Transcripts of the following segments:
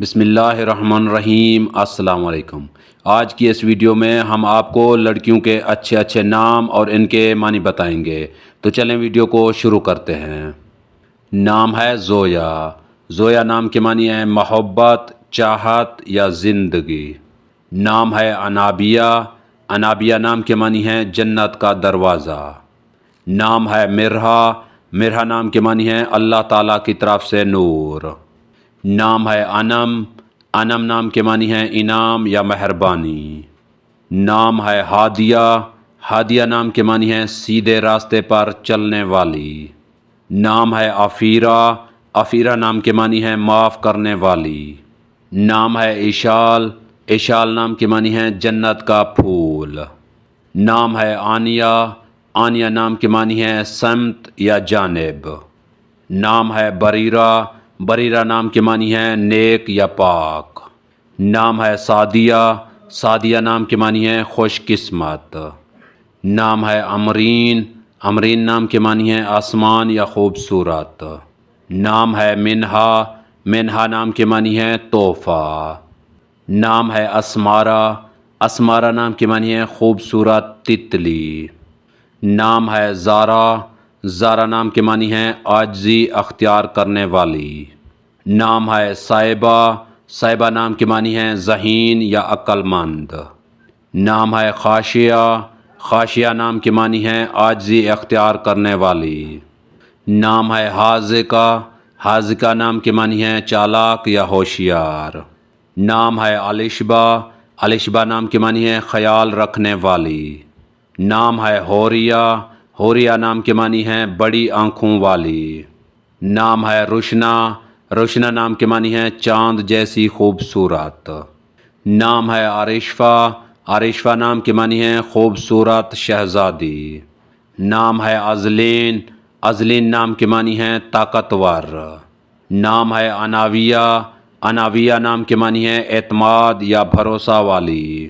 بسم اللہ الرحمن الرحیم۔ السلام علیکم۔ آج کی اس ویڈیو میں ہم آپ کو لڑکیوں کے اچھے اچھے نام اور ان کے معنی بتائیں گے، تو چلیں ویڈیو کو شروع کرتے ہیں۔ نام ہے زویا۔ زویا نام کے معنی ہیں محبت، چاہت یا زندگی۔ نام ہے انابیہ۔ انابیہ نام کے معنی ہیں جنت کا دروازہ۔ نام ہے مرہا۔ مرہا نام کے معنی ہیں اللہ تعالیٰ کی طرف سے نور۔ نام ہے انم۔ انم نام کے معنی ہیں انعام یا مہربانی۔ نام ہے ہادیہ۔ ہادیہ نام کے معنی ہیں سیدھے راستے پر چلنے والی۔ نام ہے عفیرہ۔ عفیرہ نام کے معنی ہیں معاف کرنے والی۔ نام ہے اشال۔ اشال نام کے معنی ہیں جنت کا پھول۔ نام ہے آنیہ۔ آنیہ نام کے معنی ہیں سمت یا جانب۔ نام ہے بریرہ۔ بریرہ نام کے معنی ہیں نیک یا پاک۔ نام ہے سعدیہ۔ سعدیہ نام کے معنی ہیں خوش قسمت۔ نام ہے امرین۔ امرین نام کے معنی ہیں آسمان یا خوبصورت۔ نام ہے منہا۔ منہا نام کے معنی ہیں تحفہ۔ نام ہے اسمارہ۔ اسمارہ نام کے معنی ہیں خوبصورت تتلی۔ نام ہے زارا۔ زارا نام کے معنی ہیں عاجزی اختیار کرنے والی۔ نام ہے صائبہ۔ صائبہ نام کے معنی ہیں ذہین یا عقل مند۔ نام ہے خاشیہ۔ خاشیہ نام کے معنی ہیں عاجزی اختیار کرنے والی۔ نام ہے حاذقہ۔ حاذقہ نام کے معنی ہیں چالاک یا ہوشیار۔ نام ہے الشبہ۔ الشبہ نام کے معنی ہیں خیال رکھنے والی۔ نام ہے حوریہ۔ حوریہ نام کے معنی ہیں بڑی آنکھوں والی۔ نام ہے روشنا۔ روشنا نام کے معنی ہیں چاند جیسی خوبصورت۔ نام ہے عارشفہ۔ عارشفہ نام کے معنی ہیں خوبصورت شہزادی۔ نام ہے ازلین۔ ازلین نام کے معنی ہیں طاقتور۔ نام ہے اناویہ۔ اناویہ نام کے معنی ہیں اعتماد یا بھروسہ والی۔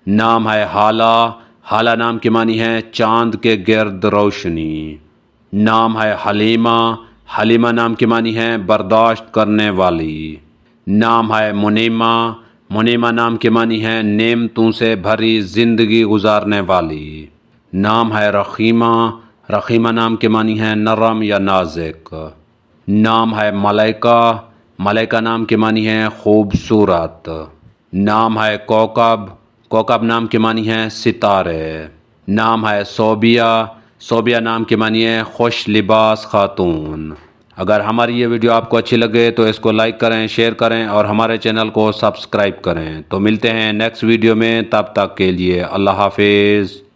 نام ہے حالہ۔ حالہ نام کے معنی ہیں چاند کے گرد روشنی۔ نام ہے حلیمہ۔ حلیمہ نام کے معنی ہیں برداشت کرنے والی۔ نام ہے منیمہ۔ منیمہ نام کے معنی ہیں نعمتوں سے بھری زندگی گزارنے والی۔ نام ہے رخیمہ۔ رخیمہ نام کے معنی ہیں نرم یا نازک۔ نام ہے ملائکہ۔ ملائکہ نام کے معنی ہیں خوبصورت۔ نام ہے کوکب۔ کوکب نام کے معنی ہیں ستارے۔ نام ہے صوبیہ۔ صوبیہ نام کے معنی ہیں خوش لباس خاتون۔ اگر ہماری یہ ویڈیو آپ کو اچھی لگے تو اس کو لائک کریں، شیئر کریں اور ہمارے چینل کو سبسکرائب کریں۔ تو ملتے ہیں نیکسٹ ویڈیو میں، تب تک کے لیے اللہ حافظ۔